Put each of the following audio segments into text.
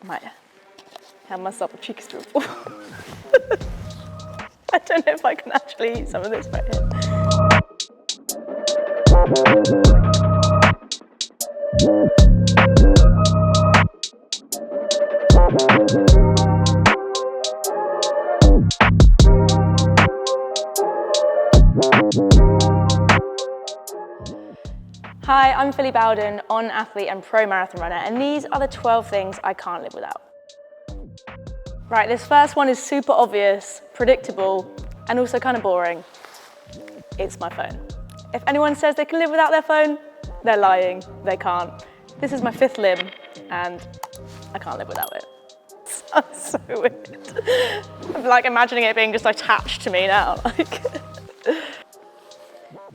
Might have myself a cheeky spoonful. I don't know if I can actually eat some of this right here. Hi, I'm Phily Bowden, on-athlete and pro marathon runner, and these are the 12 things I can't live without. Right, this first one is super obvious, predictable, and also kind of boring. It's my phone. If anyone says they can live without their phone, they're lying, they can't. This is my fifth limb, and I can't live without it. Sounds so weird. I'm like imagining it being just attached to me now.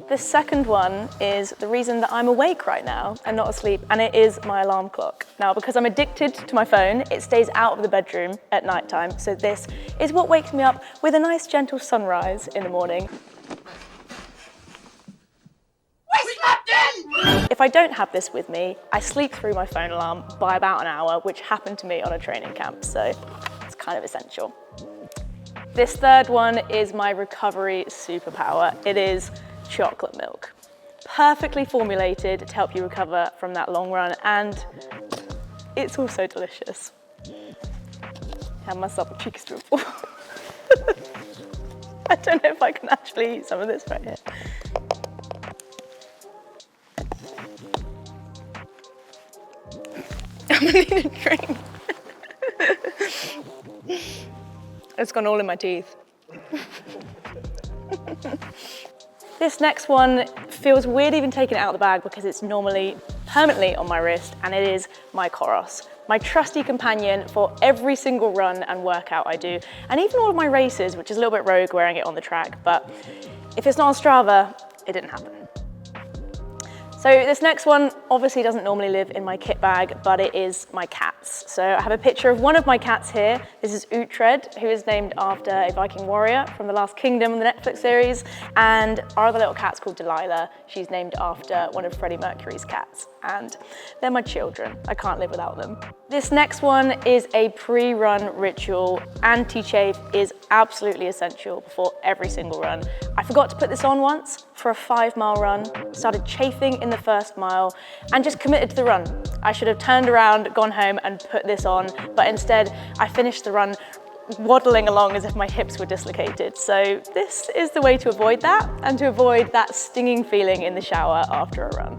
The second one is the reason that I'm awake right now and not asleep, and it is my alarm clock. Now, because I'm addicted to my phone, it stays out of the bedroom at night time, so this is what wakes me up with a nice gentle sunrise in the morning. We slept in! If I don't have this with me, I sleep through my phone alarm by about an hour, which happened to me on a training camp, so it's kind of essential. This third one is my recovery superpower. It is chocolate milk. Perfectly formulated to help you recover from that long run, and it's also delicious. Have myself a cheeky spoonful. I don't know if I can actually eat some of this right here. I'm gonna need a drink. It's gone all in my teeth. This next one feels weird even taking it out of the bag because it's normally permanently on my wrist, and it is my Coros, my trusty companion for every single run and workout I do, and even all of my races, which is a little bit rogue wearing it on the track, but if it's not on Strava, it didn't happen. So this next one obviously doesn't normally live in my kit bag, but it is my cats. So I have a picture of one of my cats here. This is Uhtred, who is named after a Viking warrior from The Last Kingdom, the Netflix series. And our other little cat's called Delilah. She's named after one of Freddie Mercury's cats. And they're my children. I can't live without them. This next one is a pre-run ritual. Anti-chafe is absolutely essential before every single run. I forgot to put this on once for a 5-mile run, started chafing in the first mile, and just committed to the run. I should have turned around, gone home, and put this on, but instead I finished the run waddling along as if my hips were dislocated. So this is the way to avoid that, and to avoid that stinging feeling in the shower after a run.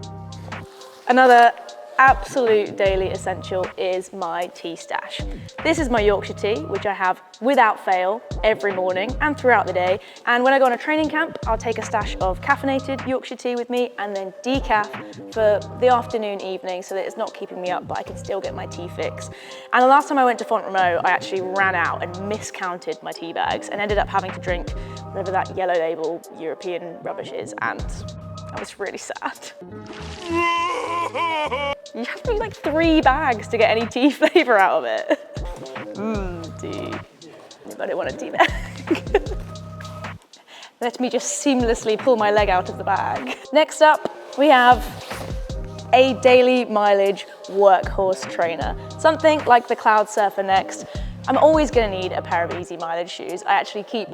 Another absolute daily essential is my tea stash. This is my Yorkshire Tea, which I have without fail every morning and throughout the day. And when I go on a training camp, I'll take a stash of caffeinated Yorkshire Tea with me and then decaf for the afternoon, evening, so that it's not keeping me up, but I can still get my tea fix. And the last time I went to Font-Romeu, I actually ran out and miscounted my tea bags and ended up having to drink whatever that yellow label European rubbish is, and I was really sad. You have to use like 3 bags to get any tea flavour out of it. Tea. Anybody want a tea bag? Let me just seamlessly pull my leg out of the bag. Next up, we have a daily mileage workhorse trainer. Something like the Cloudsurfer Next. I'm always gonna need a pair of easy mileage shoes. I actually keep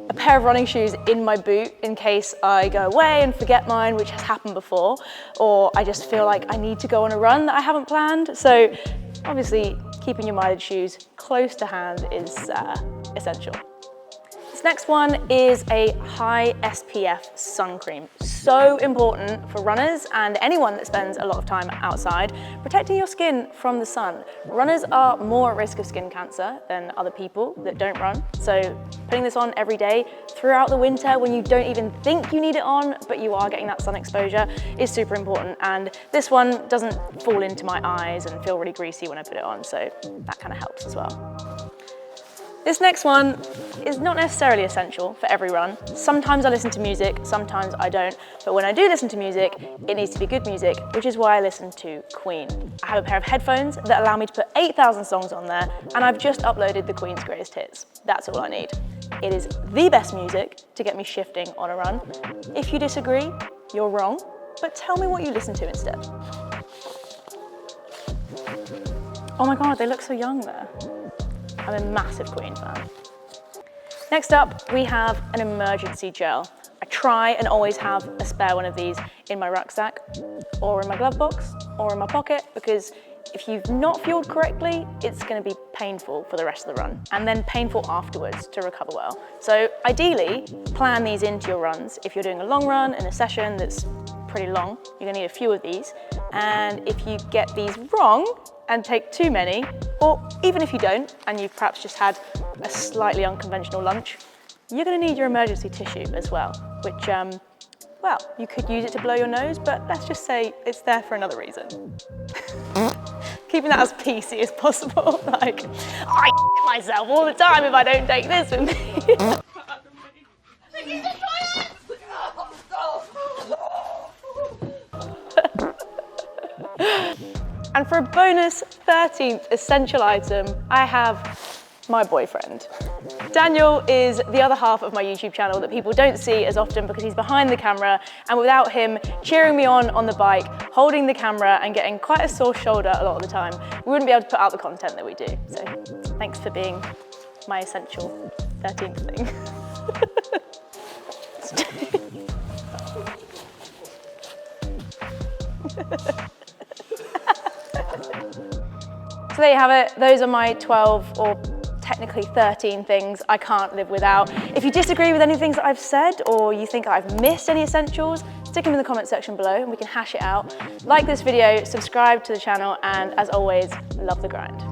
a pair of running shoes in my boot in case I go away and forget mine, which has happened before, or I just feel like I need to go on a run that I haven't planned. So obviously keeping your mileage shoes close to hand is essential. This next one is a high SPF sun cream. So important for runners and anyone that spends a lot of time outside, protecting your skin from the sun. Runners are more at risk of skin cancer than other people that don't run. So putting this on every day throughout the winter when you don't even think you need it on, but you are getting that sun exposure, is super important. And this one doesn't fall into my eyes and feel really greasy when I put it on, so that kind of helps as well. This next one is not necessarily essential for every run. Sometimes I listen to music, sometimes I don't. But when I do listen to music, it needs to be good music, which is why I listen to Queen. I have a pair of headphones that allow me to put 8,000 songs on there, and I've just uploaded the Queen's greatest hits. That's all I need. It is the best music to get me shifting on a run. If you disagree, you're wrong, but tell me what you listen to instead. Oh my God, they look so young there. I'm a massive Queen fan. Next up, we have an emergency gel. I try and always have a spare one of these in my rucksack or in my glove box or in my pocket, because if you've not fueled correctly, it's going to be painful for the rest of the run and then painful afterwards to recover well. So ideally, plan these into your runs. If you're doing a long run in a session that's pretty long, you're going to need a few of these. And if you get these wrong and take too many, or even if you don't and you've perhaps just had a slightly unconventional lunch, you're going to need your emergency tissue as well, which, well, you could use it to blow your nose, but let's just say it's there for another reason. Keeping that as PC as possible. Like, I myself all the time if I don't take this with me. And for a bonus 13th essential item, I have my boyfriend. Daniel is the other half of my YouTube channel that people don't see as often because he's behind the camera, and without him cheering me on the bike, holding the camera and getting quite a sore shoulder a lot of the time, we wouldn't be able to put out the content that we do. So thanks for being my essential 13th thing. So there you have it. Those are my 12 or technically 13 things I can't live without. If you disagree with any things that I've said, or you think I've missed any essentials, stick them in the comment section below and we can hash it out. Like this video, subscribe to the channel, and as always, love the grind.